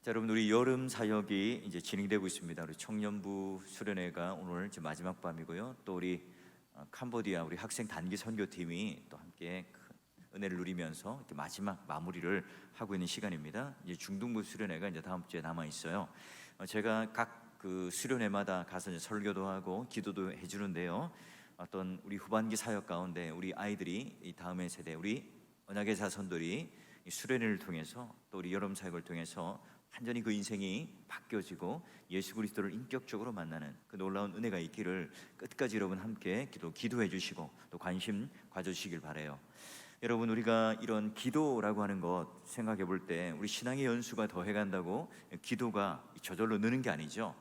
자, 여러분, 우리 여름 사역이 이제 진행되고 있습니다. 우리 청년부 수련회가 오늘 이제 마지막 밤이고요. 또 우리 캄보디아 우리 학생 단기 선교팀이 또 함께 큰 은혜를 누리면서 이렇게 마지막 마무리를 하고 있는 시간입니다. 이제 중등부 수련회가 이제 다음 주에 남아 있어요. 제가 각 그 수련회마다 가서 이제 설교도 하고 기도도 해주는데요. 어떤 우리 후반기 사역 가운데 우리 아이들이 이 다음의 세대 우리 언약의 자손들이 이 수련회를 통해서 또 우리 여름 사역을 통해서 완전히 그 인생이 바뀌어지고 예수 그리스도를 인격적으로 만나는 그 놀라운 은혜가 있기를 끝까지 여러분 함께 기도해 주시고 또 관심 가져주시길 바라요. 여러분, 우리가 이런 기도라고 하는 것 생각해 볼 때 우리 신앙의 연수가 더해 간다고 기도가 저절로 느는 게 아니죠.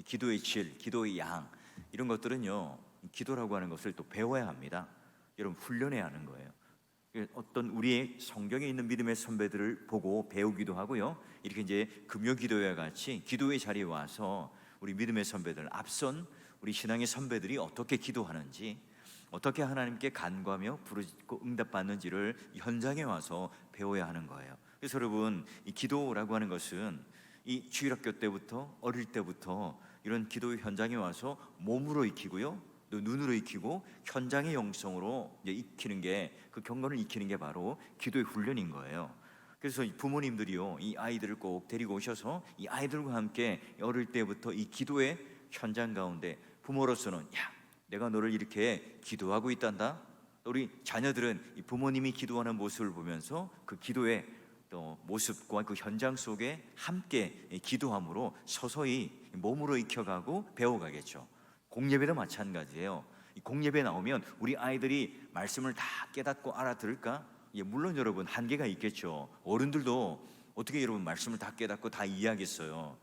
기도의 질, 기도의 양, 이런 것들은요, 기도라고 하는 것을 또 배워야 합니다. 여러분, 훈련해야 하는 거예요. 어떤 우리의 성경에 있는 믿음의 선배들을 보고 배우기도 하고요. 이렇게 이제 금요 기도회와 같이 기도의 자리에 와서 우리 믿음의 선배들, 앞선 우리 신앙의 선배들이 어떻게 기도하는지, 어떻게 하나님께 간구하며 부르짖고 응답받는지를 현장에 와서 배워야 하는 거예요. 그래서 여러분, 이 기도라고 하는 것은 이 주일학교 때부터 어릴 때부터 이런 기도의 현장에 와서 몸으로 익히고요, 또 눈으로 익히고 현장의 영성으로 이제 익히는 게, 그 경건을 익히는 게 바로 기도의 훈련인 거예요. 그래서 부모님들이요, 이 아이들을 꼭 데리고 오셔서 이 아이들과 함께 어릴 때부터 이 기도의 현장 가운데 부모로서는 야, 내가 너를 이렇게 기도하고 있단다. 우리 자녀들은 이 부모님이 기도하는 모습을 보면서 그 기도의 또 모습과 그 현장 속에 함께 기도함으로 서서히 몸으로 익혀가고 배워가겠죠. 공예배도 마찬가지예요. 이 공예배 나오면 우리 아이들이 말씀을 다 깨닫고 알아들을까? 예, 물론 여러분 한계가 있겠죠. 어른들도 어떻게 여러분 말씀을 다 깨닫고 다 이해하겠어요.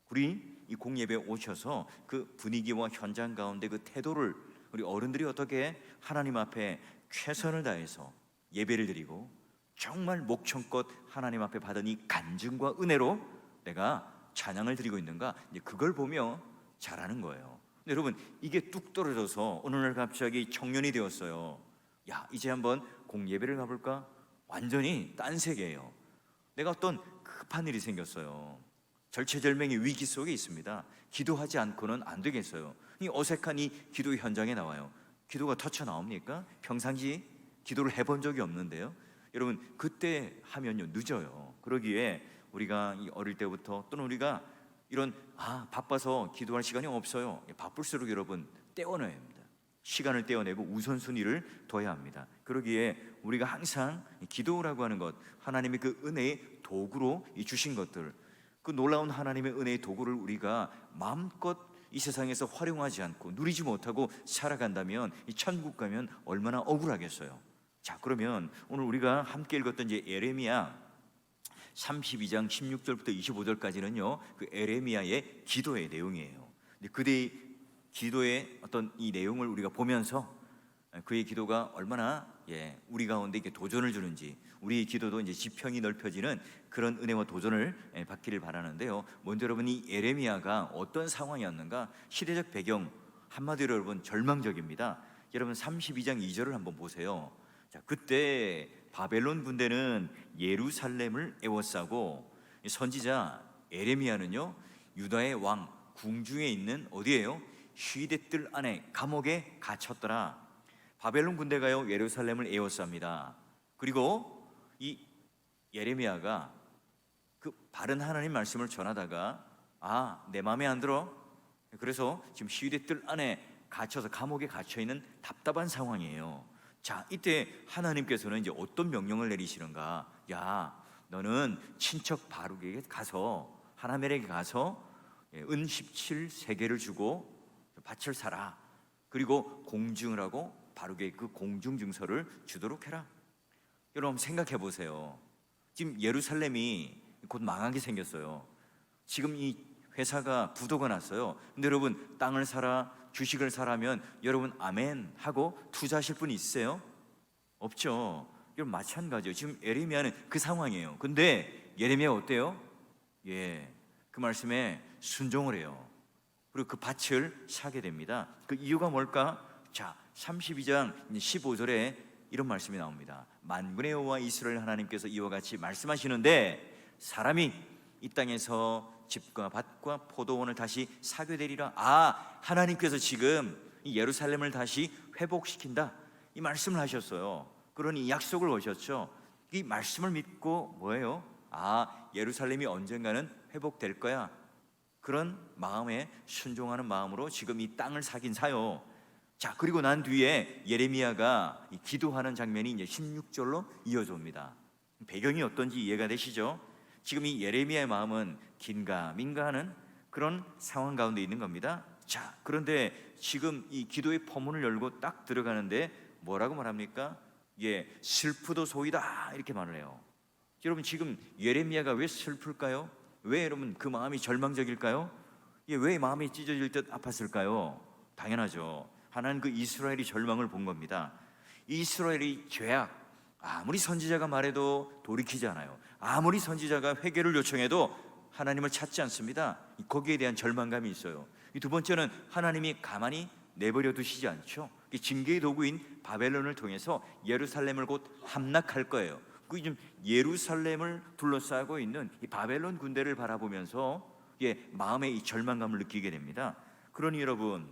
우리 이 공예배 오셔서 그 분위기와 현장 가운데 그 태도를 우리 어른들이 어떻게 하나님 앞에 최선을 다해서 예배를 드리고 정말 목청껏 하나님 앞에 받은 이 간증과 은혜로 내가 찬양을 드리고 있는가, 이제 그걸 보며 잘하는 거예요. 근데 여러분, 이게 뚝 떨어져서 어느 날 갑자기 청년이 되었어요. 야, 이제 한번 공예배를 가볼까? 완전히 딴 세계예요. 내가 어떤 급한 일이 생겼어요. 절체절명의 위기 속에 있습니다. 기도하지 않고는 안 되겠어요. 이 어색한 이 기도 현장에 나와요. 기도가 터쳐 나옵니까? 평상시 기도를 해본 적이 없는데요. 여러분, 그때 하면요 늦어요. 그러기에 우리가 이 어릴 때부터, 또는 우리가 이런 바빠서 기도할 시간이 없어요. 바쁠수록 여러분 떼어내야 합니다. 시간을 떼어내고 우선순위를 둬야 합니다. 그러기에 우리가 항상 기도라고 하는 것, 하나님의 그 은혜의 도구로 주신 것들, 그 놀라운 하나님의 은혜의 도구를 우리가 마음껏 이 세상에서 활용하지 않고 누리지 못하고 살아간다면 이 천국 가면 얼마나 억울하겠어요. 자, 그러면 오늘 우리가 함께 읽었던 이제 예레미야 32장 16절부터 25절까지는요 그 에레미야의 기도의 내용이에요. 근데 그의 기도의 어떤 이 내용을 우리가 보면서 그의 기도가 얼마나 우리 가운데 이렇게 도전을 주는지, 우리의 기도도 이제 지평이 넓혀지는 그런 은혜와 도전을 받기를 바라는데요. 먼저 여러분, 이 에레미야가 어떤 상황이었는가? 시대적 배경 한마디로 여러분 절망적입니다. 여러분 32장 2절을 한번 보세요. 자, 그때 바벨론 군대는 예루살렘을 에워싸고 선지자 에레미야는요 유다의 왕 궁중에 있는 어디예요? 휴대뜰 안에 감옥에 갇혔더라. 바벨론 군대가요 예루살렘을 에워쌉니다. 그리고 이 예레미야가 그 바른 하나님 말씀을 전하다가 내 마음에 안 들어. 그래서 지금 휴대뜰 안에 갇혀서 감옥에 갇혀 있는 답답한 상황이에요. 자, 이때 하나님께서는 이제 어떤 명령을 내리시는가? 야, 너는 친척 바룩에게 가서, 하나멜에게 가서 은 17세계를 주고 밭을 사라. 그리고 공증을 하고 바룩에게 그 공증 증서를 주도록 해라. 여러분 생각해 보세요. 지금 예루살렘이 곧 망하게 생겼어요. 지금 이 회사가 부도가 났어요. 근데 여러분 땅을 사라, 주식을 사라면 여러분 아멘 하고 투자하실 분이 있으세요? 없죠. 여러분 마찬가지예요. 지금 예레미야는 그 상황이에요. 근데 예레미야 어때요? 그 말씀에 순종을 해요. 그리고 그 밭을 사게 됩니다. 그 이유가 뭘까? 자, 32장 15절에 이런 말씀이 나옵니다. 만군의 여호와 이스라엘 하나님께서 이와 같이 말씀하시는데, 사람이 이 땅에서 집과 밭과 포도원을 다시 사게 되리라. 아, 하나님께서 지금 이 예루살렘을 다시 회복시킨다, 이 말씀을 하셨어요. 그러니 약속을 오셨죠. 이 말씀을 믿고 뭐예요? 아, 예루살렘이 언젠가는 회복될 거야, 그런 마음에 순종하는 마음으로 지금 이 땅을 사긴 사요. 자, 그리고 난 뒤에 예레미야가 기도하는 장면이 이제 16절로 이어져 옵니다. 배경이 어떤지 이해가 되시죠? 지금 이 예레미야의 마음은 긴가민가 하는 그런 상황 가운데 있는 겁니다. 자, 그런데 지금 이 기도의 포문을 열고 딱 들어가는데 뭐라고 말합니까? 예, 슬프도소이다, 이렇게 말을 해요. 여러분, 지금 예레미야가 왜 슬플까요? 왜 여러분 그 마음이 절망적일까요? 예, 왜 마음이 찢어질 듯 아팠을까요? 당연하죠. 하나님 그 이스라엘이 절망을 본 겁니다. 이스라엘이 죄악, 아무리 선지자가 말해도 돌이키지 않아요. 아무리 선지자가 회개를 요청해도 하나님을 찾지 않습니다. 거기에 대한 절망감이 있어요. 두 번째는 하나님이 가만히 내버려 두시지 않죠. 징계의 도구인 바벨론을 통해서 예루살렘을 곧 함락할 거예요. 그 지금 예루살렘을 둘러싸고 있는 이 바벨론 군대를 바라보면서 마음의 이 절망감을 느끼게 됩니다. 그러니 여러분,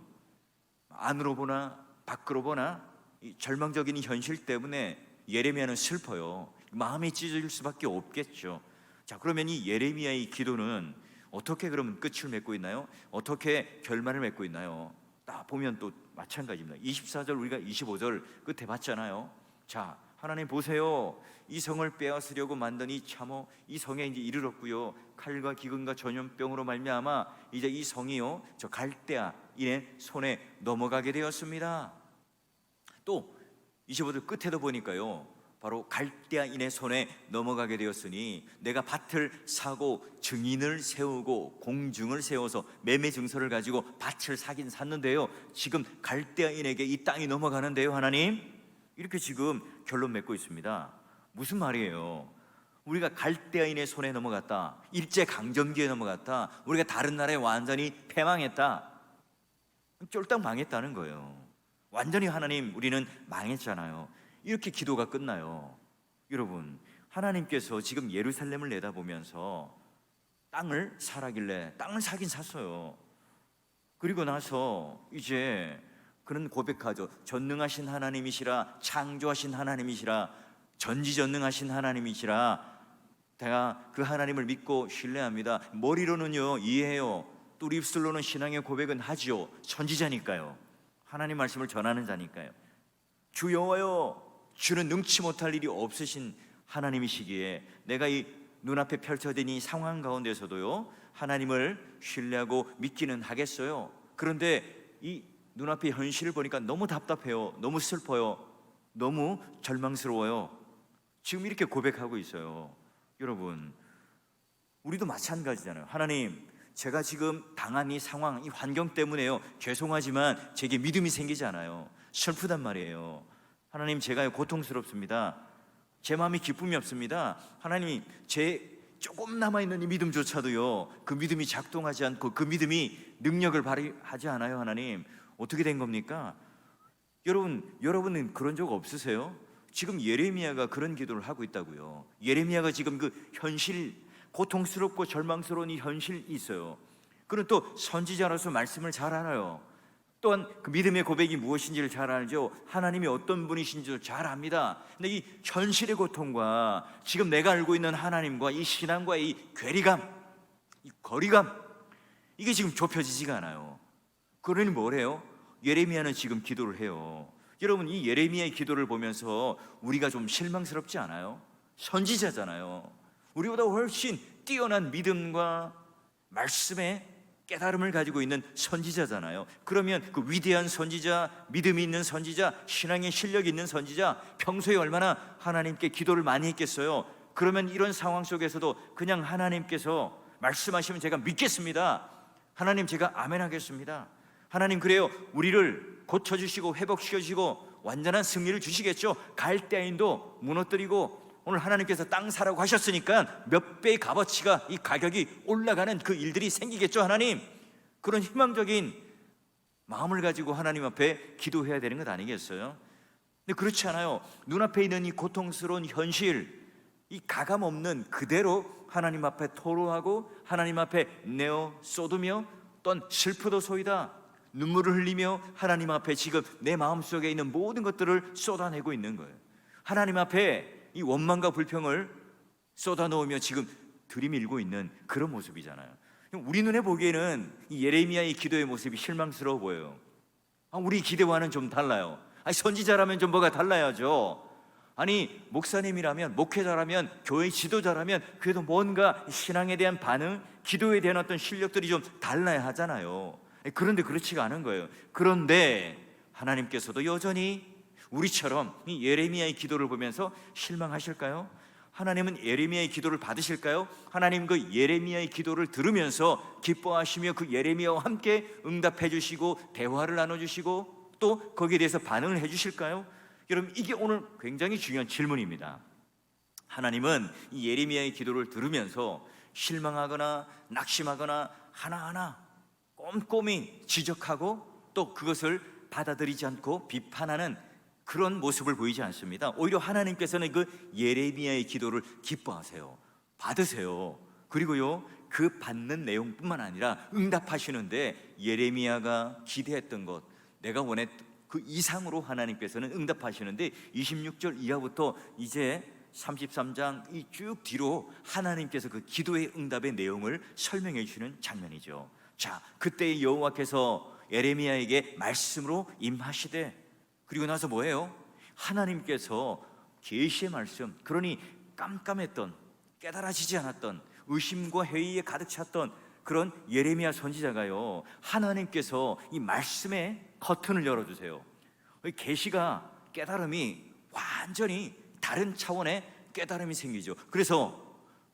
안으로 보나 밖으로 보나 이 절망적인 이 현실 때문에 예레미야는 슬퍼요. 마음이 찢어질 수밖에 없겠죠. 자, 그러면 이 예레미야의 기도는 어떻게 그러면 끝을 맺고 있나요? 어떻게 결말을 맺고 있나요? 딱 보면 또 마찬가지입니다. 24절, 우리가 25절 끝에 봤잖아요. 자, 하나님 보세요. 이 성을 빼앗으려고 만든 이 참호, 이 성에 이제 이르렀고요. 칼과 기근과 전염병으로 말미암아 이제 이 성이요, 저 갈대아인의 손에 넘어가게 되었습니다. 또 25절 끝에도 보니까요, 바로 갈대아인의 손에 넘어가게 되었으니 내가 밭을 사고 증인을 세우고 공중을 세워서 매매 증서를 가지고 밭을 사긴 샀는데요, 지금 갈대아인에게 이 땅이 넘어가는데요, 하나님, 이렇게 지금 결론 맺고 있습니다. 무슨 말이에요? 우리가 갈대아인의 손에 넘어갔다, 일제강점기에 넘어갔다, 우리가 다른 나라에 완전히 패망했다, 쫄딱 망했다는 거예요. 완전히 하나님, 우리는 망했잖아요. 이렇게 기도가 끝나요. 여러분, 하나님께서 지금 예루살렘을 내다보면서 땅을 사라길래 땅을 사긴 샀어요. 그리고 나서 이제 그는 고백하죠. 전능하신 하나님이시라, 창조하신 하나님이시라, 전지전능하신 하나님이시라, 내가 그 하나님을 믿고 신뢰합니다. 머리로는요 이해해요. 또 입술로는 신앙의 고백은 하지요. 선지자니까요. 하나님 말씀을 전하는 자니까요. 주 여호와여, 주는 능치 못할 일이 없으신 하나님이시기에 내가 이 눈앞에 펼쳐진 이 상황 가운데서도요 하나님을 신뢰하고 믿기는 하겠어요. 그런데 이 눈앞의 현실을 보니까 너무 답답해요. 너무 슬퍼요. 너무 절망스러워요. 지금 이렇게 고백하고 있어요. 여러분, 우리도 마찬가지잖아요. 하나님, 제가 지금 당한 이 상황, 이 환경 때문에요, 죄송하지만 제게 믿음이 생기지 않아요. 슬프단 말이에요. 하나님, 제가 고통스럽습니다. 제 마음이 기쁨이 없습니다. 하나님, 제 조금 남아있는 이 믿음조차도요, 그 믿음이 작동하지 않고 그 믿음이 능력을 발휘하지 않아요. 하나님, 어떻게 된 겁니까? 여러분은 그런 적 없으세요? 지금 예레미야가 그런 기도를 하고 있다고요. 예레미야가 지금 그 현실, 고통스럽고 절망스러운 이 현실이 있어요. 그는 또 선지자로서 말씀을 잘 알아요. 또한 그 믿음의 고백이 무엇인지를 잘 알죠. 하나님이 어떤 분이신지를 잘 압니다. 근데 이 현실의 고통과 지금 내가 알고 있는 하나님과 이 신앙과의 이 괴리감, 이 거리감, 이게 지금 좁혀지지가 않아요. 그러니 뭐래요? 예레미야는 지금 기도를 해요. 여러분, 이 예레미야의 기도를 보면서 우리가 좀 실망스럽지 않아요? 선지자잖아요. 우리보다 훨씬 뛰어난 믿음과 말씀의 깨달음을 가지고 있는 선지자잖아요. 그러면 그 위대한 선지자, 믿음이 있는 선지자, 신앙의 실력이 있는 선지자, 평소에 얼마나 하나님께 기도를 많이 했겠어요? 그러면 이런 상황 속에서도 그냥 하나님께서 말씀하시면 제가 믿겠습니다. 하나님, 제가 아멘 하겠습니다. 하나님, 그래요, 우리를 고쳐주시고 회복시켜주시고 완전한 승리를 주시겠죠. 갈대아인도 무너뜨리고 오늘 하나님께서 땅 사라고 하셨으니까 몇 배의 값어치가, 이 가격이 올라가는 그 일들이 생기겠죠. 하나님, 그런 희망적인 마음을 가지고 하나님 앞에 기도해야 되는 것 아니겠어요? 근데 그렇지 않아요. 눈앞에 있는 이 고통스러운 현실, 이 가감 없는 그대로 하나님 앞에 토로하고 하나님 앞에 내어 쏟으며 또한 슬프도소이다 눈물을 흘리며 하나님 앞에 지금 내 마음속에 있는 모든 것들을 쏟아내고 있는 거예요. 하나님 앞에 이 원망과 불평을 쏟아놓으며 지금 들이밀고 있는 그런 모습이잖아요. 우리 눈에 보기에는 이 예레미야의 기도의 모습이 실망스러워 보여요. 우리 기대와는 좀 달라요. 선지자라면 좀 뭐가 달라야죠. 아니 목사님이라면, 목회자라면, 교회 지도자라면 그래도 뭔가 신앙에 대한 반응, 기도에 대한 어떤 실력들이 좀 달라야 하잖아요. 그런데 그렇지가 않은 거예요. 그런데 하나님께서도 여전히 우리처럼 이 예레미야의 기도를 보면서 실망하실까요? 하나님은 예레미야의 기도를 받으실까요? 하나님 그 예레미야의 기도를 들으면서 기뻐하시며 그 예레미야와 함께 응답해 주시고 대화를 나눠주시고 또 거기에 대해서 반응을 해 주실까요? 여러분, 이게 오늘 굉장히 중요한 질문입니다. 하나님은 이 예레미야의 기도를 들으면서 실망하거나 낙심하거나 하나하나 꼼꼼히 지적하고 또 그것을 받아들이지 않고 비판하는 그런 모습을 보이지 않습니다. 오히려 하나님께서는 그 예레미야의 기도를 기뻐하세요. 받으세요. 그리고요, 그 받는 내용뿐만 아니라 응답하시는데 예레미야가 기대했던 것, 내가 원했던 그 이상으로 하나님께서는 응답하시는데 26절 이하부터 이제 33장 이 쭉 뒤로 하나님께서 그 기도의 응답의 내용을 설명해 주시는 장면이죠. 자, 그때 여호와께서 예레미야에게 말씀으로 임하시되, 그리고 나서 뭐예요? 하나님께서 계시의 말씀, 그러니 깜깜했던, 깨달아지지 않았던, 의심과 회의에 가득 찼던 그런 예레미야 선지자가요, 하나님께서 이 말씀의 커튼을 열어주세요. 계시가, 깨달음이 완전히 다른 차원의 깨달음이 생기죠. 그래서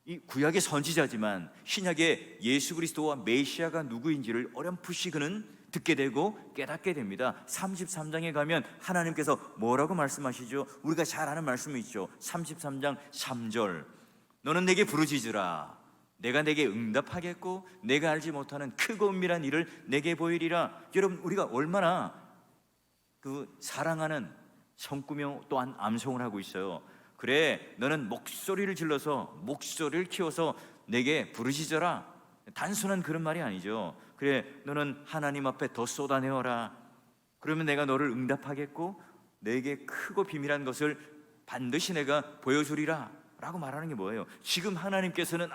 이 구약의 선지자지만 신약의 예수 그리스도와 메시아가 누구인지를 어렴풋이 그는 듣게 되고 깨닫게 됩니다. 33장에 가면 하나님께서 뭐라고 말씀하시죠? 우리가 잘 아는 말씀이 있죠. 33장 3절, 너는 내게 부르짖으라, 내가 내게 응답하겠고 내가 알지 못하는 크고 은밀한 일을 내게 보이리라. 여러분, 우리가 얼마나 그 사랑하는 성구명 또한 암송을 하고 있어요. 그래, 너는 목소리를 질러서 목소리를 키워서 내게 부르짖어라. 단순한 그런 말이 아니죠. 그래, 너는 하나님 앞에 더 쏟아내어라. 그러면 내가 너를 응답하겠고 내게 크고 비밀한 것을 반드시 내가 보여주리라 라고 말하는 게 뭐예요? 지금 하나님께서는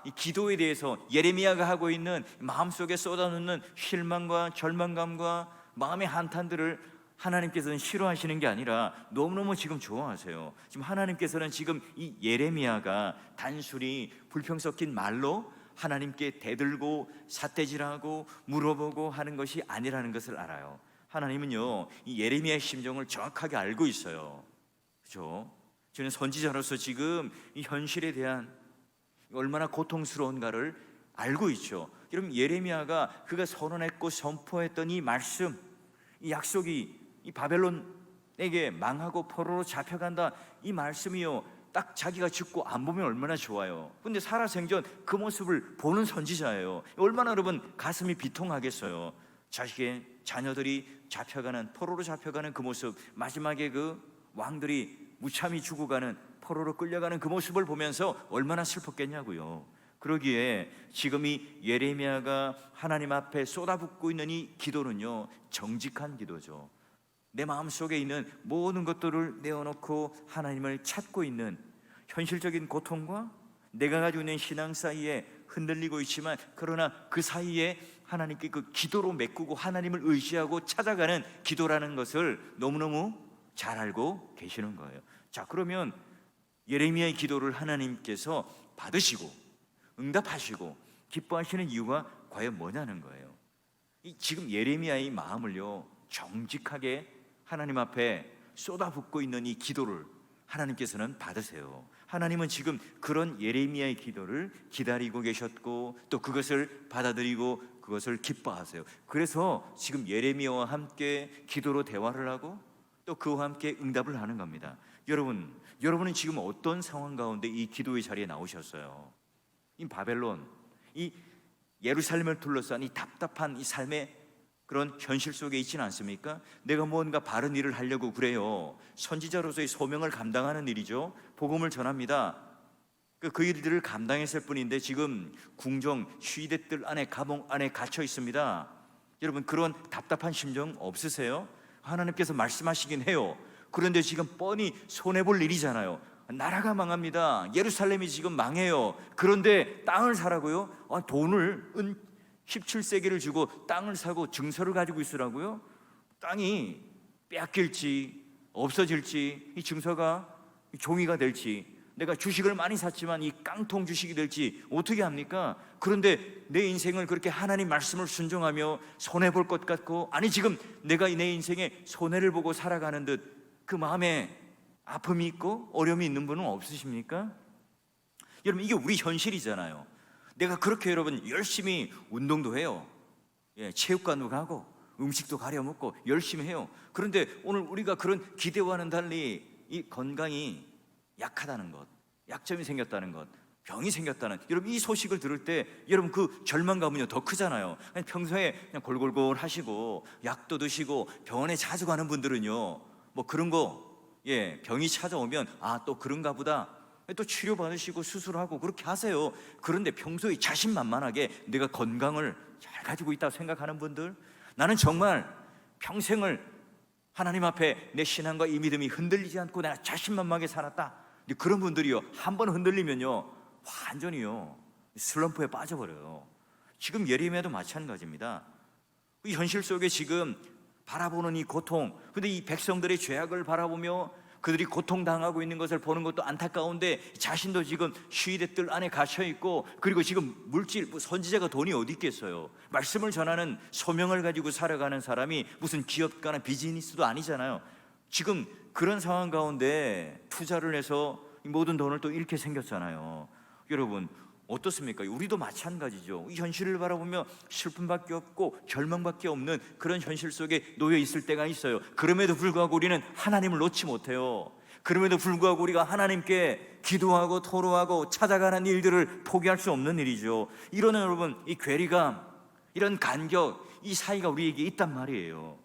이 기도에 대해서 예레미야가 하고 있는 마음속에 쏟아놓는 실망과 절망감과 마음의 한탄들을 하나님께서는 싫어하시는 게 아니라 너무너무 지금 좋아하세요. 지금 하나님께서는 지금 이 예레미야가 단순히 불평 섞인 말로 하나님께 대들고 삿대질하고 물어보고 하는 것이 아니라는 것을 알아요. 하나님은요, 이 예레미야의 심정을 정확하게 알고 있어요. 그렇죠? 저는 선지자로서 지금 이 현실에 대한 얼마나 고통스러운가를 알고 있죠. 여러분, 예레미야가 그가 선언했고 선포했던 이 말씀, 이 약속이 이 바벨론에게 망하고 포로로 잡혀간다, 이 말씀이요, 딱 자기가 죽고 안 보면 얼마나 좋아요. 근데 살아생전 그 모습을 보는 선지자예요. 얼마나 여러분 가슴이 비통하겠어요. 자식의 자녀들이 잡혀가는, 포로로 잡혀가는 그 모습, 마지막에 그 왕들이 무참히 죽어가는, 포로로 끌려가는 그 모습을 보면서 얼마나 슬펐겠냐고요. 그러기에 지금 이 예레미야가 하나님 앞에 쏟아붓고 있는 이 기도는요, 정직한 기도죠. 내 마음속에 있는 모든 것들을 내어놓고 하나님을 찾고 있는, 현실적인 고통과 내가 가지고 있는 신앙 사이에 흔들리고 있지만 그러나 그 사이에 하나님께 그 기도로 메꾸고 하나님을 의지하고 찾아가는 기도라는 것을 너무너무 잘 알고 계시는 거예요. 자, 그러면 예레미야의 기도를 하나님께서 받으시고 응답하시고 기뻐하시는 이유가 과연 뭐냐는 거예요. 지금 예레미야의 마음을요, 정직하게 하나님 앞에 쏟아붓고 있는 이 기도를 하나님께서는 받으세요. 하나님은 지금 그런 예레미야의 기도를 기다리고 계셨고 또 그것을 받아들이고 그것을 기뻐하세요. 그래서 지금 예레미야와 함께 기도로 대화를 하고 또 그와 함께 응답을 하는 겁니다. 여러분은 지금 어떤 상황 가운데 이 기도의 자리에 나오셨어요? 이 바벨론, 이 예루살렘을 둘러싼 이 답답한 이 삶의 그런 현실 속에 있지는 않습니까? 내가 뭔가 바른 일을 하려고 그래요. 선지자로서의 소명을 감당하는 일이죠. 복음을 전합니다. 그 일들을 감당했을 뿐인데 지금 궁정 쉬대뜰 안에, 감옥 안에 갇혀 있습니다. 여러분, 그런 답답한 심정 없으세요? 하나님께서 말씀하시긴 해요. 그런데 지금 뻔히 손해볼 일이잖아요. 나라가 망합니다. 예루살렘이 지금 망해요. 그런데 땅을 사라고요? 돈을 17세기를 주고 땅을 사고 증서를 가지고 있으라고요? 땅이 빼앗길지 없어질지, 이 증서가 종이가 될지, 내가 주식을 많이 샀지만 이 깡통 주식이 될지 어떻게 합니까? 그런데 내 인생을 그렇게 하나님 말씀을 순종하며 손해볼 것 같고, 아니 지금 내가 내 인생에 손해를 보고 살아가는 듯 그 마음에 아픔이 있고 어려움이 있는 분은 없으십니까? 여러분, 이게 우리 현실이잖아요. 내가 그렇게 여러분 열심히 운동도 해요. 체육관도 가고 음식도 가려 먹고 열심히 해요. 그런데 오늘 우리가 그런 기대와는 달리 이 건강이 약하다는 것, 약점이 생겼다는 것, 병이 생겼다는, 여러분 이 소식을 들을 때 여러분 그 절망감은요 더 크잖아요. 평소에 그냥 골골골 하시고 약도 드시고 병원에 자주 가는 분들은요 뭐 그런 거, 병이 찾아오면 또 그런가 보다, 또 치료받으시고 수술하고 그렇게 하세요. 그런데 평소에 자신만만하게 내가 건강을 잘 가지고 있다고 생각하는 분들, 나는 정말 평생을 하나님 앞에 내 신앙과 이 믿음이 흔들리지 않고 내가 자신만만하게 살았다, 그런 분들이요 한 번 흔들리면요 완전히요 슬럼프에 빠져버려요. 지금 예레미야도 마찬가지입니다. 이 현실 속에 지금 바라보는 이 고통, 근데 이 백성들의 죄악을 바라보며 그들이 고통당하고 있는 것을 보는 것도 안타까운데 자신도 지금 쉬대뜰 안에 갇혀있고, 그리고 지금 물질, 선지자가 돈이 어디 있겠어요. 말씀을 전하는 소명을 가지고 살아가는 사람이 무슨 기업가나 비즈니스도 아니잖아요. 지금 그런 상황 가운데 투자를 해서 모든 돈을 또 잃게 생겼잖아요. 여러분 어떻습니까? 우리도 마찬가지죠. 이 현실을 바라보며 슬픔밖에 없고 절망밖에 없는 그런 현실 속에 놓여 있을 때가 있어요. 그럼에도 불구하고 우리는 하나님을 놓지 못해요. 그럼에도 불구하고 우리가 하나님께 기도하고 토로하고 찾아가는 일들을 포기할 수 없는 일이죠. 이런 여러분 이 괴리감, 이런 간격, 이 사이가 우리에게 있단 말이에요.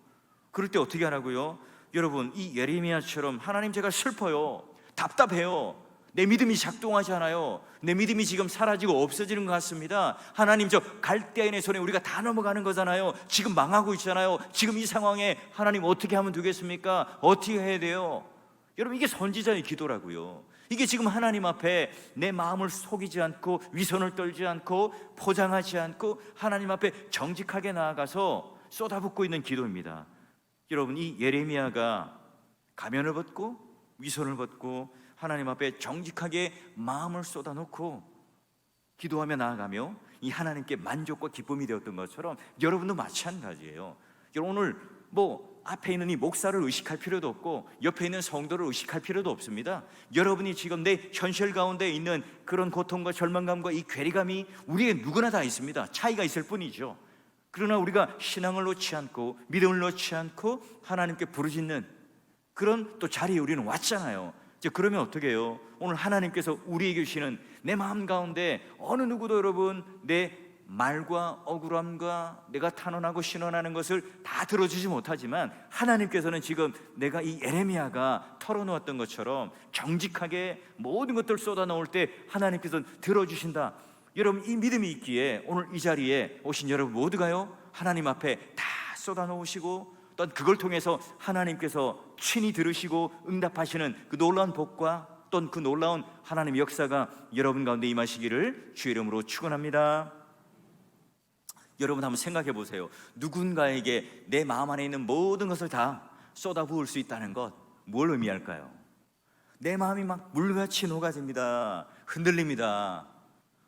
그럴 때 어떻게 하라고요? 여러분 이 예레미야처럼 하나님 제가 슬퍼요, 답답해요, 내 믿음이 작동하지 않아요, 내 믿음이 지금 사라지고 없어지는 것 같습니다. 하나님 저 갈대아인의 손에 우리가 다 넘어가는 거잖아요. 지금 망하고 있잖아요. 지금 이 상황에 하나님 어떻게 하면 되겠습니까? 어떻게 해야 돼요? 여러분 이게 선지자의 기도라고요. 이게 지금 하나님 앞에 내 마음을 속이지 않고 위선을 떨지 않고 포장하지 않고 하나님 앞에 정직하게 나아가서 쏟아붓고 있는 기도입니다. 여러분 이 예레미야가 가면을 벗고 위선을 벗고 하나님 앞에 정직하게 마음을 쏟아놓고 기도하며 나아가며 이 하나님께 만족과 기쁨이 되었던 것처럼 여러분도 마찬가지예요. 여러분 오늘 앞에 있는 이 목사를 의식할 필요도 없고 옆에 있는 성도를 의식할 필요도 없습니다. 여러분이 지금 내 현실 가운데 있는 그런 고통과 절망감과 이 괴리감이 우리의 누구나 다 있습니다. 차이가 있을 뿐이죠. 그러나 우리가 신앙을 놓지 않고 믿음을 놓지 않고 하나님께 부르짖는 그런 또 자리에 우리는 왔잖아요. 그러면 어떻게 해요? 오늘 하나님께서 우리에게 주시는 내 마음 가운데 어느 누구도 여러분 내 말과 억울함과 내가 탄원하고 신원하는 것을 다 들어주지 못하지만 하나님께서는 지금 내가 이 예레미야가 털어놓았던 것처럼 정직하게 모든 것들을 쏟아놓을 때 하나님께서는 들어주신다. 여러분 이 믿음이 있기에 오늘 이 자리에 오신 여러분 모두가요 하나님 앞에 다 쏟아놓으시고 또 그걸 통해서 하나님께서 친히 들으시고 응답하시는 그 놀라운 복과 또 그 놀라운 하나님의 역사가 여러분 가운데 임하시기를 주의 이름으로 축원합니다. 여러분 한번 생각해 보세요. 누군가에게 내 마음 안에 있는 모든 것을 다 쏟아부을 수 있다는 것, 뭘 의미할까요? 내 마음이 막 물같이 녹아집니다. 흔들립니다.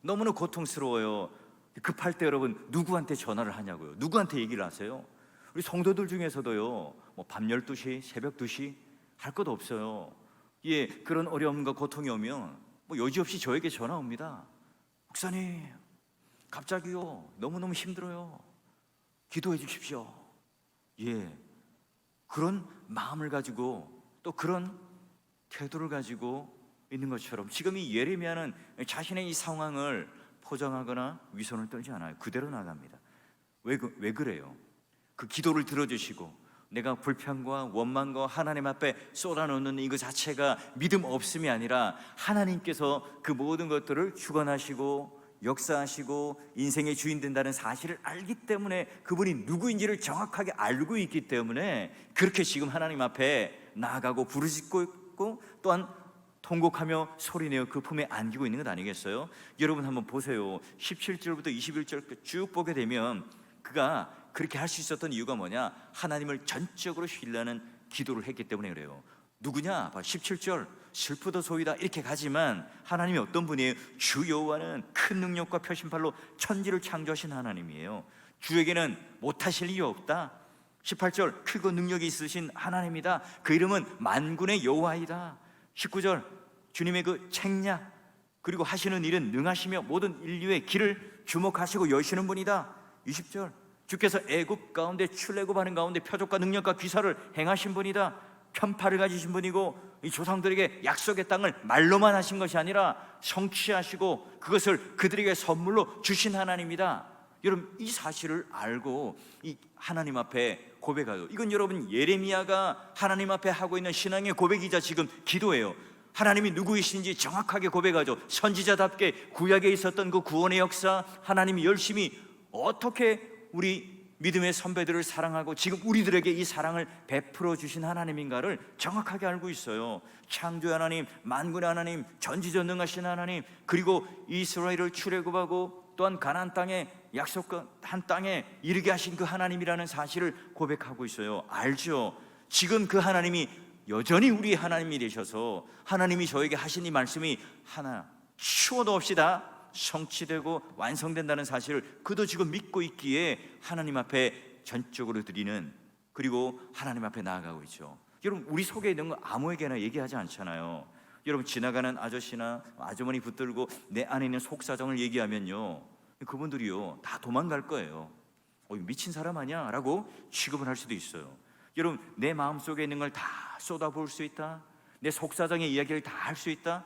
너무나 고통스러워요. 급할 때 여러분 누구한테 전화를 하냐고요? 누구한테 얘기를 하세요? 우리 성도들 중에서도요 밤 12시, 새벽 2시 할 것도 없어요. 그런 어려움과 고통이 오면 여지없이 저에게 전화 옵니다. 목사님 갑자기요 너무너무 힘들어요. 기도해 주십시오. 그런 마음을 가지고 또 그런 태도를 가지고 있는 것처럼 지금 이 예레미야는 자신의 이 상황을 포장하거나 위선을 떨지 않아요. 그대로 나갑니다. 왜 그래요? 그 기도를 들어주시고 내가 불평과 원망과 하나님 앞에 쏟아놓는 이거 자체가 믿음 없음이 아니라 하나님께서 그 모든 것들을 주관하시고 역사하시고 인생의 주인 된다는 사실을 알기 때문에, 그분이 누구인지를 정확하게 알고 있기 때문에 그렇게 지금 하나님 앞에 나아가고 부르짖고 있고, 또한 통곡하며 소리내어 그 품에 안기고 있는 것 아니겠어요? 여러분 한번 보세요. 17절부터 21절 쭉 보게 되면 그가 그렇게 할 수 있었던 이유가 뭐냐? 하나님을 전적으로 신뢰하는 기도를 했기 때문에 그래요. 누구냐? 17절 슬프도소이다 이렇게 가지만 하나님이 어떤 분이에요? 주 여호와는 큰 능력과 표심팔로 천지를 창조하신 하나님이에요. 주에게는 못하실 일이 없다. 18절 크고 능력이 있으신 하나님이다. 그 이름은 만군의 여호와이다. 19절 주님의 그 책략 그리고 하시는 일은 능하시며 모든 인류의 길을 주목하시고 여시는 분이다. 20절 주께서 애굽 가운데 출애굽하는 가운데 표적과 능력과 기사를 행하신 분이다. 편파를 가지신 분이고 이 조상들에게 약속의 땅을 말로만 하신 것이 아니라 성취하시고 그것을 그들에게 선물로 주신 하나님이다. 여러분 이 사실을 알고 이 하나님 앞에 고백하죠. 이건 여러분 예레미야가 하나님 앞에 하고 있는 신앙의 고백이자 지금 기도예요. 하나님이 누구이신지 정확하게 고백하죠. 선지자답게 구약에 있었던 그 구원의 역사, 하나님이 열심히 어떻게 우리 믿음의 선배들을 사랑하고 지금 우리들에게 이 사랑을 베풀어 주신 하나님인가를 정확하게 알고 있어요. 창조의 하나님, 만군의 하나님, 전지전능하신 하나님, 그리고 이스라엘을 출애굽하고 또한 가나안 땅에 약속한 땅에 이르게 하신 그 하나님이라는 사실을 고백하고 있어요. 알죠? 지금 그 하나님이 여전히 우리의 하나님이 되셔서 하나님이 저에게 하신 이 말씀이 하나 추워도 없이 다 성취되고 완성된다는 사실을 그도 지금 믿고 있기에 하나님 앞에 전적으로 드리는, 그리고 하나님 앞에 나아가고 있죠. 여러분 우리 속에 있는 거 아무에게나 얘기하지 않잖아요. 여러분 지나가는 아저씨나 아주머니 붙들고 내 안에 있는 속사정을 얘기하면요, 그분들이요 다 도망갈 거예요. 미친 사람 아니야? 라고 취급을 할 수도 있어요. 여러분 내 마음속에 있는 걸 다 쏟아부을 수 있다, 내 속사정의 이야기를 다 할 수 있다,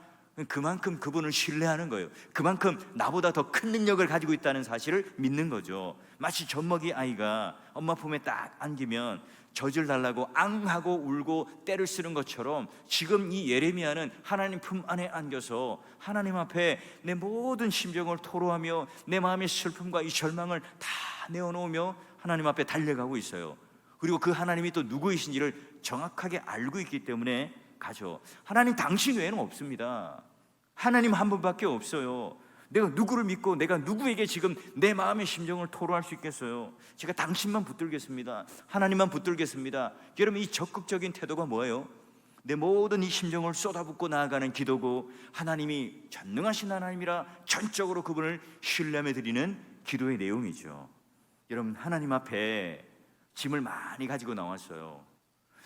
그만큼 그분을 신뢰하는 거예요. 그만큼 나보다 더 큰 능력을 가지고 있다는 사실을 믿는 거죠. 마치 젖먹이 아이가 엄마 품에 딱 안기면 젖을 달라고 앙하고 울고 떼를 쓰는 것처럼 지금 이 예레미야는 하나님 품 안에 안겨서 하나님 앞에 내 모든 심정을 토로하며 내 마음의 슬픔과 이 절망을 다 내어놓으며 하나님 앞에 달려가고 있어요. 그리고 그 하나님이 또 누구이신지를 정확하게 알고 있기 때문에 가죠. 하나님 당신 외에는 없습니다. 하나님 한 분밖에 없어요. 내가 누구를 믿고 내가 누구에게 지금 내 마음의 심정을 토로할 수 있겠어요? 제가 당신만 붙들겠습니다. 하나님만 붙들겠습니다. 여러분 이 적극적인 태도가 뭐예요? 내 모든 이 심정을 쏟아붓고 나아가는 기도고, 하나님이 전능하신 하나님이라 전적으로 그분을 신뢰하며 드리는 기도의 내용이죠. 여러분 하나님 앞에 짐을 많이 가지고 나왔어요.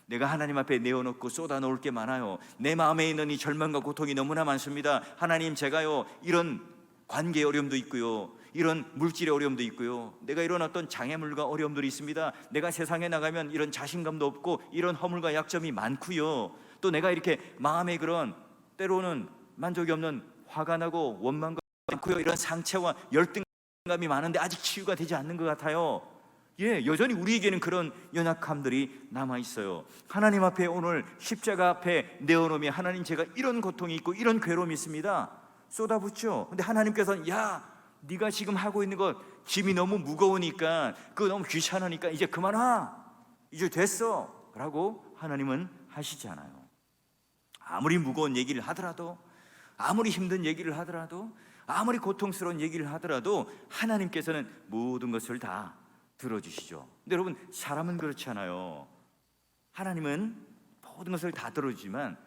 내가 하나님 앞에 내어놓고 쏟아놓을 게 많아요. 내 마음에 있는 이 절망과 고통이 너무나 많습니다. 하나님 제가요 이런 관계의 어려움도 있고요, 이런 물질의 어려움도 있고요, 내가 이런 어떤 장애물과 어려움들이 있습니다. 내가 세상에 나가면 이런 자신감도 없고 이런 허물과 약점이 많고요, 또 내가 이렇게 마음에 그런 때로는 만족이 없는 화가 나고 원망과 많고요, 이런 상처와 열등감이 많은데 아직 치유가 되지 않는 것 같아요. 여전히 우리에게는 그런 연약함들이 남아있어요. 하나님 앞에 오늘 십자가 앞에 내어놓으면 하나님 제가 이런 고통이 있고 이런 괴로움이 있습니다 쏟아붓죠. 근데 하나님께서는 야 네가 지금 하고 있는 것 짐이 너무 무거우니까, 그거 너무 귀찮으니까 이제 그만하, 이제 됐어 라고 하나님은 하시지 않아요. 아무리 무거운 얘기를 하더라도, 아무리 힘든 얘기를 하더라도, 아무리 고통스러운 얘기를 하더라도 하나님께서는 모든 것을 다 들어주시죠. 근데 여러분 사람은 그렇지 않아요. 하나님은 모든 것을 다 들어주지만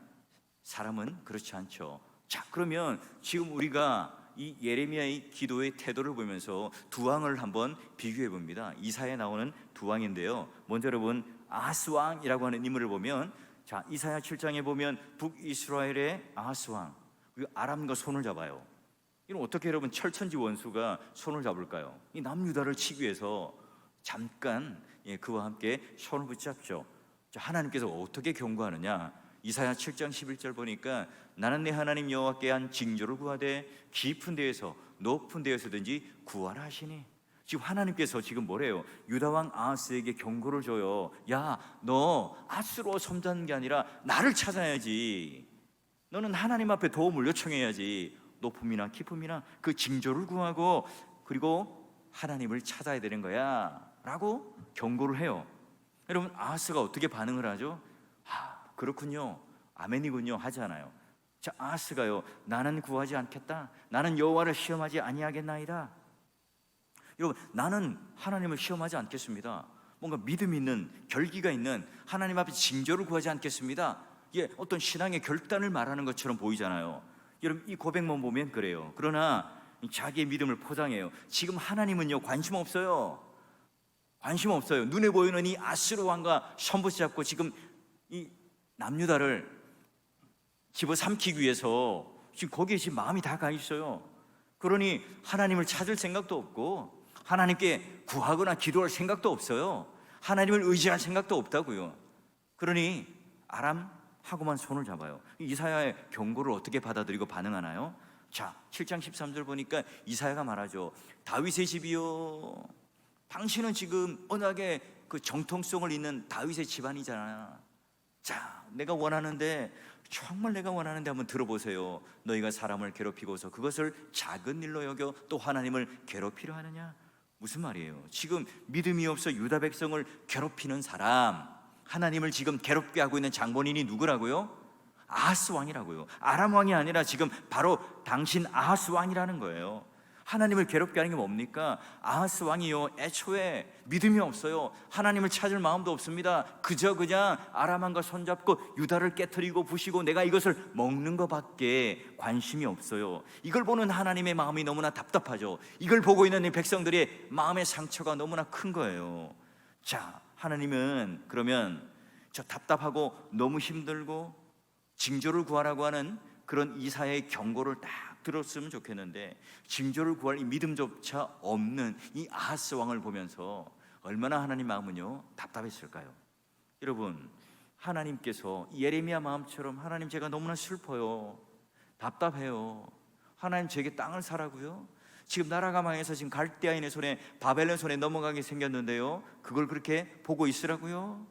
사람은 그렇지 않죠. 자, 그러면 지금 우리가 이 예레미야의 기도의 태도를 보면서 두 왕을 한번 비교해 봅니다. 이사야에 나오는 두 왕인데요, 먼저 여러분 아하스 왕이라고 하는 인물을 보면, 자 이사야 7장에 보면 북이스라엘의 아하스 왕, 그리고 아람과 손을 잡아요. 이건 어떻게 여러분 철천지 원수가 손을 잡을까요? 이 남유다를 치기 위해서 잠깐 그와 함께 손을 붙잡죠. 하나님께서 어떻게 경고하느냐? 이사야 7장 11절 보니까 나는 내 하나님 여호와께 한 징조를 구하되 깊은 데에서 높은 데에서든지 구하라 하시니. 지금 하나님께서 지금 뭐래요? 유다 왕 아하스에게 경고를 줘요. 야, 너 아스로 섬자는 게 아니라 나를 찾아야지. 너는 하나님 앞에 도움을 요청해야지. 높음이나 깊음이나 그 징조를 구하고 그리고 하나님을 찾아야 되는 거야 라고 경고를 해요. 여러분, 아하스가 어떻게 반응을 하죠? 그렇군요, 아멘이군요 하잖아요. 자, 아하스가요, 나는 구하지 않겠다. 나는 여호와를 시험하지 아니하겠나이다. 여러분, 나는 하나님을 시험하지 않겠습니다. 뭔가 믿음 있는, 결기가 있는 하나님 앞에 징조를 구하지 않겠습니다. 이게 어떤 신앙의 결단을 말하는 것처럼 보이잖아요. 여러분, 이 고백만 보면 그래요. 그러나 자기의 믿음을 포장해요. 지금 하나님은요, 관심 없어요. 관심 없어요. 눈에 보이는 이 아스루 왕과 손붙잡고 지금 이 남유다를 집어삼키기 위해서 지금 거기에 지금 마음이 다 가 있어요. 그러니 하나님을 찾을 생각도 없고 하나님께 구하거나 기도할 생각도 없어요. 하나님을 의지할 생각도 없다고요. 그러니 아람하고만 손을 잡아요. 이사야의 경고를 어떻게 받아들이고 반응하나요? 자, 7장 13절 보니까 이사야가 말하죠. 다윗의 집이요, 당신은 지금 언약의 그 정통성을 잇는 다윗의 집안이잖아. 자, 내가 원하는데, 정말 내가 원하는데 한번 들어보세요. 너희가 사람을 괴롭히고서 그것을 작은 일로 여겨 또 하나님을 괴롭히려 하느냐? 무슨 말이에요? 지금 믿음이 없어 유다 백성을 괴롭히는 사람, 하나님을 지금 괴롭게 하고 있는 장본인이 누구라고요? 아하스 왕이라고요. 아람 왕이 아니라 지금 바로 당신 아하스 왕이라는 거예요. 하나님을 괴롭게 하는 게 뭡니까? 아하스 왕이요, 애초에 믿음이 없어요. 하나님을 찾을 마음도 없습니다. 그냥 아람 왕과 손잡고 유다를 깨트리고 부시고 내가 이것을 먹는 것밖에 관심이 없어요. 이걸 보는 하나님의 마음이 너무나 답답하죠. 이걸 보고 있는 이 백성들의 마음의 상처가 너무나 큰 거예요. 자, 하나님은 그러면 저 답답하고 너무 힘들고 징조를 구하라고 하는 그런 이사야의 경고를 딱 들었으면 좋겠는데, 징조를 구할 이 믿음조차 없는 이 아하스 왕을 보면서 얼마나 하나님 마음은요 답답했을까요? 여러분, 하나님께서 예레미야 마음처럼 하나님 제가 너무나 슬퍼요, 답답해요, 하나님 제게 땅을 사라고요? 지금 나라가 망해서 지금 갈대아인의 손에 바벨론 손에 넘어가게 생겼는데요, 그걸 그렇게 보고 있으라고요?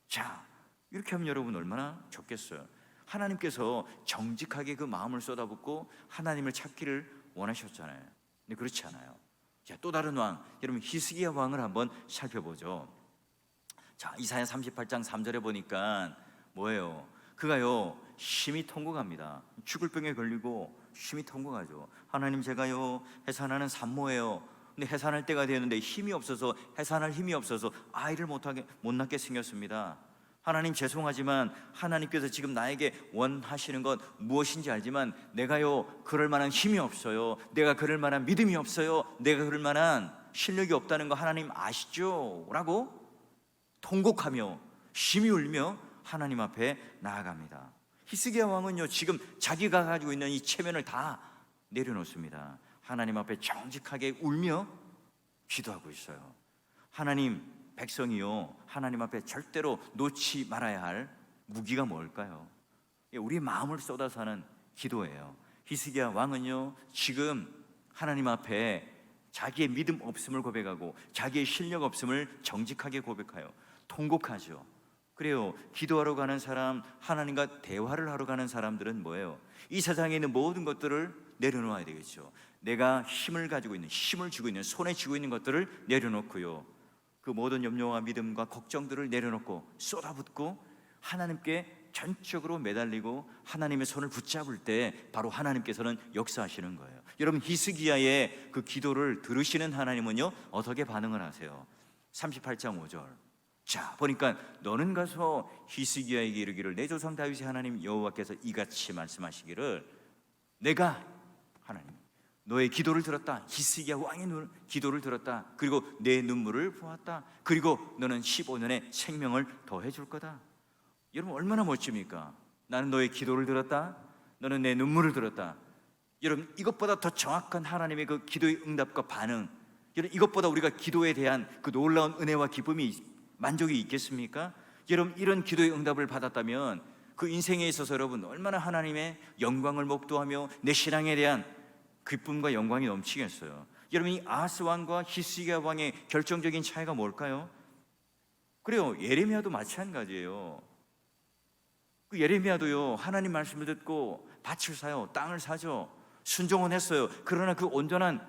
자, 이렇게 하면 여러분 얼마나 좋겠어요. 하나님께서 정직하게 그 마음을 쏟아붓고 하나님을 찾기를 원하셨잖아요. 근데 그렇지 않아요. 자, 또 다른 왕, 여러분 히스기야 왕을 한번 살펴보죠. 자, 이사야 38장 3절에 보니까 뭐예요? 그가요 심히 통곡합니다. 죽을 병에 걸리고 심히 통곡하죠. 하나님, 제가요 해산하는 산모예요. 근데 해산할 때가 되었는데 힘이 없어서, 해산할 힘이 없어서 아이를 못 낳게 생겼습니다. 하나님, 죄송하지만 하나님께서 지금 나에게 원하시는 것 무엇인지 알지만 내가요 그럴 만한 힘이 없어요. 내가 그럴 만한 믿음이 없어요. 내가 그럴 만한 실력이 없다는 거 하나님 아시죠? 라고 통곡하며 심히 울며 하나님 앞에 나아갑니다. 히스기야 왕은요 지금 자기가 가지고 있는 이 체면을 다 내려놓습니다. 하나님 앞에 정직하게 울며 기도하고 있어요. 하나님, 백성이요 하나님 앞에 절대로 놓지 말아야 할 무기가 뭘까요? 우리의 마음을 쏟아서 하는 기도예요. 히스기야 왕은요 지금 하나님 앞에 자기의 믿음 없음을 고백하고 자기의 실력 없음을 정직하게 고백하여 통곡하죠. 그래요, 기도하러 가는 사람, 하나님과 대화를 하러 가는 사람들은 뭐예요? 이 세상에 있는 모든 것들을 내려놓아야 되겠죠. 내가 힘을 가지고 있는, 힘을 쥐고 있는, 손에 쥐고 있는 것들을 내려놓고요, 그 모든 염려와 믿음과 걱정들을 내려놓고 쏟아붓고 하나님께 전적으로 매달리고 하나님의 손을 붙잡을 때 바로 하나님께서는 역사하시는 거예요. 여러분, 히스기야의 그 기도를 들으시는 하나님은요 어떻게 반응을 하세요? 38장 5절. 자, 보니까 너는 가서 히스기야에게 이르기를 내 조상 다윗의 하나님 여호와께서 이같이 말씀하시기를 내가 하나님 너의 기도를 들었다. 히스기야 왕의 기도를 들었다. 그리고 내 눈물을 보았다. 그리고 너는 15년의 생명을 더해 줄 거다. 여러분, 얼마나 멋집니까? 나는 너의 기도를 들었다. 너는 내 눈물을 들었다. 여러분, 이것보다 더 정확한 하나님의 그 기도의 응답과 반응, 여러분, 이것보다 우리가 기도에 대한 그 놀라운 은혜와 기쁨이, 만족이 있겠습니까? 여러분, 이런 기도의 응답을 받았다면 그 인생에 있어서 여러분 얼마나 하나님의 영광을 목도하며 내 신앙에 대한 기쁨과 영광이 넘치겠어요. 여러분, 이 아하스 왕과 히스기야 왕의 결정적인 차이가 뭘까요? 그래요, 예레미야도 마찬가지예요. 그 예레미야도요, 하나님 말씀을 듣고 밭을 사요, 땅을 사죠, 순종은 했어요. 그러나 그 온전한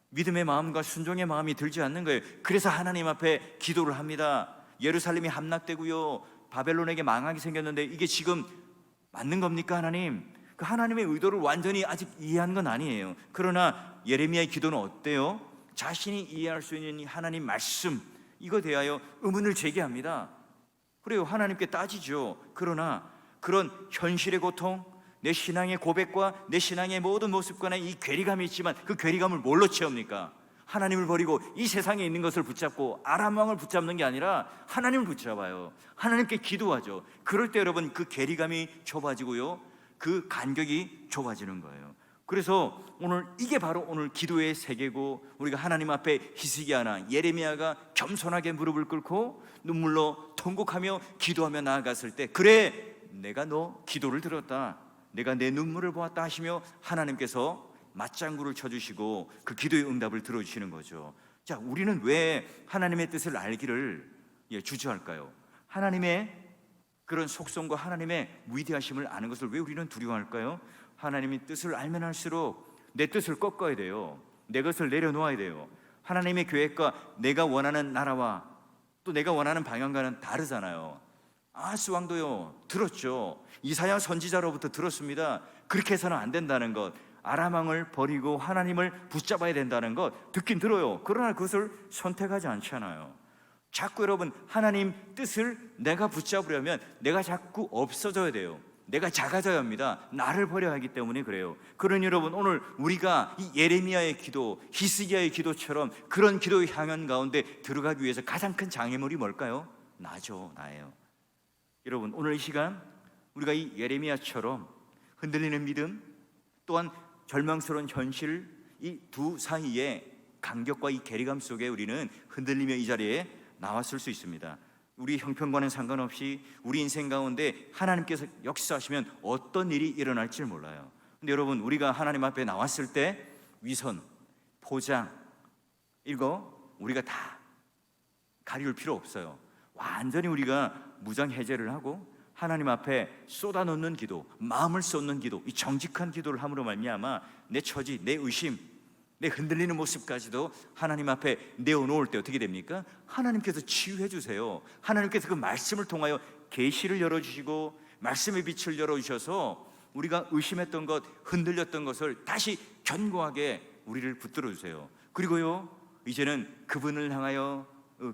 믿음의 마음과 순종의 마음이 들지 않는 거예요. 그래서 하나님 앞에 기도를 합니다. 예루살렘이 함락되고요, 바벨론에게 망하게 생겼는데 이게 지금 맞는 겁니까 하나님? 그 하나님의 의도를 완전히 아직 이해한 건 아니에요. 그러나 예레미야의 기도는 어때요? 자신이 이해할 수 있는 이 하나님 말씀, 이거 대하여 의문을 제기합니다. 그래요, 하나님께 따지죠. 그러나 그런 현실의 고통, 내 신앙의 고백과 내 신앙의 모든 모습과는 이 괴리감이 있지만 그 괴리감을 뭘로 채웁니까? 하나님을 버리고 이 세상에 있는 것을 붙잡고 아람 왕을 붙잡는 게 아니라 하나님을 붙잡아요. 하나님께 기도하죠. 그럴 때 여러분, 그 괴리감이 좁아지고요, 그 간격이 좁아지는 거예요. 그래서 오늘 이게 바로 오늘 기도의 세계고, 우리가 하나님 앞에 히스기야나 예레미야가 겸손하게 무릎을 꿇고 눈물로 통곡하며 기도하며 나아갔을 때, 그래 내가 너 기도를 들었다, 내가 내 눈물을 보았다 하시며 하나님께서 맞장구를 쳐주시고 그 기도의 응답을 들어주시는 거죠. 자, 우리는 왜 하나님의 뜻을 알기를 주저할까요? 하나님의 그런 속성과 하나님의 위대하심을 아는 것을 왜 우리는 두려워할까요? 하나님의 뜻을 알면 할수록 내 뜻을 꺾어야 돼요. 내 것을 내려놓아야 돼요. 하나님의 계획과 내가 원하는 나라와 또 내가 원하는 방향과는 다르잖아요. 아하스 왕도요, 들었죠. 이사야 선지자로부터 들었습니다. 그렇게 해서는 안 된다는 것, 아람 왕을 버리고 하나님을 붙잡아야 된다는 것 듣긴 들어요. 그러나 그것을 선택하지 않잖아요. 자꾸 여러분, 하나님 뜻을 내가 붙잡으려면 내가 자꾸 없어져야 돼요. 내가 작아져야 합니다. 나를 버려야 하기 때문에 그래요. 그러니 여러분, 오늘 우리가 이 예레미야의 기도, 히스기야의 기도처럼 그런 기도의 향연 가운데 들어가기 위해서 가장 큰 장애물이 뭘까요? 나죠, 나예요. 여러분, 오늘 이 시간 우리가 이 예레미야처럼 흔들리는 믿음, 또한 절망스러운 현실, 이 두 사이의 간격과 이 괴리감 속에 우리는 흔들리며 이 자리에 나왔을 수 있습니다. 우리 형편과는 상관없이 우리 인생 가운데 하나님께서 역사하시면 어떤 일이 일어날지 몰라요. 근데 여러분, 우리가 하나님 앞에 나왔을 때 위선, 포장, 이거 우리가 다 가리울 필요 없어요. 완전히 우리가 무장해제를 하고 하나님 앞에 쏟아놓는 기도, 마음을 쏟는 기도, 이 정직한 기도를 함으로 말미암아 내 처지, 내 의심, 내 흔들리는 모습까지도 하나님 앞에 내어놓을 때 어떻게 됩니까? 하나님께서 치유해 주세요. 하나님께서 그 말씀을 통하여 계시를 열어주시고 말씀의 빛을 열어주셔서 우리가 의심했던 것, 흔들렸던 것을 다시 견고하게 우리를 붙들어 주세요. 그리고요, 이제는 그분을 향하여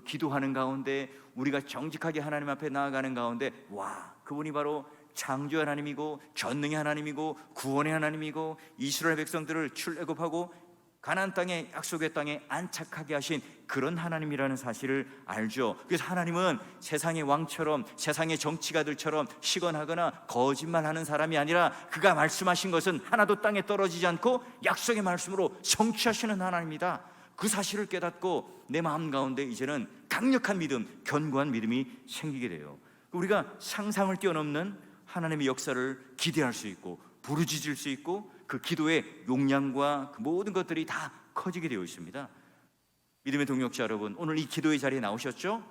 기도하는 가운데, 우리가 정직하게 하나님 앞에 나아가는 가운데, 와, 그분이 바로 창조의 하나님이고 전능의 하나님이고 구원의 하나님이고 이스라엘 백성들을 출애굽하고 가나안 땅에, 약속의 땅에 안착하게 하신 그런 하나님이라는 사실을 알죠. 그래서 하나님은 세상의 왕처럼, 세상의 정치가들처럼 시건하거나 거짓말하는 사람이 아니라 그가 말씀하신 것은 하나도 땅에 떨어지지 않고 약속의 말씀으로 성취하시는 하나님이다. 그 사실을 깨닫고 내 마음 가운데 이제는 강력한 믿음, 견고한 믿음이 생기게 돼요. 우리가 상상을 뛰어넘는 하나님의 역사를 기대할 수 있고 부르짖을 수 있고 그 기도의 용량과 그 모든 것들이 다 커지게 되어 있습니다. 믿음의 동역자 여러분, 오늘 이 기도의 자리에 나오셨죠?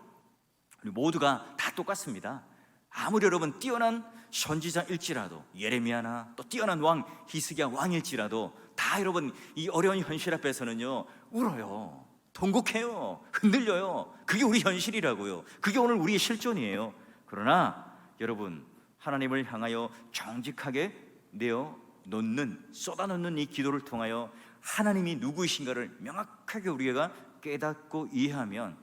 우리 모두가 다 똑같습니다. 아무리 여러분 뛰어난 선지자일지라도, 예레미야나 또 뛰어난 왕 히스기야 왕일지라도 다 여러분 이 어려운 현실 앞에서는요 울어요, 통곡해요, 흔들려요. 그게 우리 현실이라고요. 그게 오늘 우리의 실존이에요. 그러나 여러분, 하나님을 향하여 정직하게 내어놓는, 쏟아놓는 이 기도를 통하여 하나님이 누구이신가를 명확하게 우리가 깨닫고 이해하면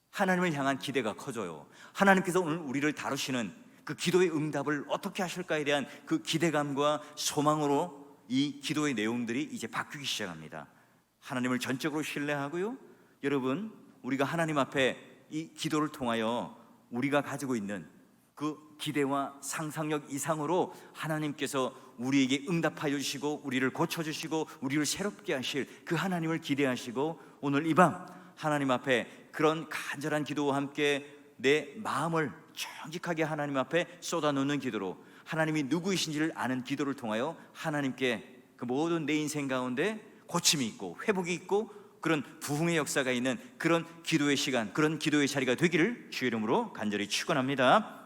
하나님을 향한 기대가 커져요. 하나님께서 오늘 우리를 다루시는 그 기도의 응답을 어떻게 하실까에 대한 그 기대감과 소망으로 이 기도의 내용들이 이제 바뀌기 시작합니다. 하나님을 전적으로 신뢰하고요, 여러분, 우리가 하나님 앞에 이 기도를 통하여 우리가 가지고 있는 그 기대와 상상력 이상으로 하나님께서 우리에게 응답하여 주시고 우리를 고쳐주시고 우리를 새롭게 하실 그 하나님을 기대하시고, 오늘 이 밤 하나님 앞에 그런 간절한 기도와 함께 내 마음을 정직하게 하나님 앞에 쏟아놓는 기도로, 하나님이 누구이신지를 아는 기도를 통하여 하나님께 그 모든 내 인생 가운데 고침이 있고 회복이 있고 그런 부흥의 역사가 있는 그런 기도의 시간, 그런 기도의 자리가 되기를 주의 이름으로 간절히 축원합니다.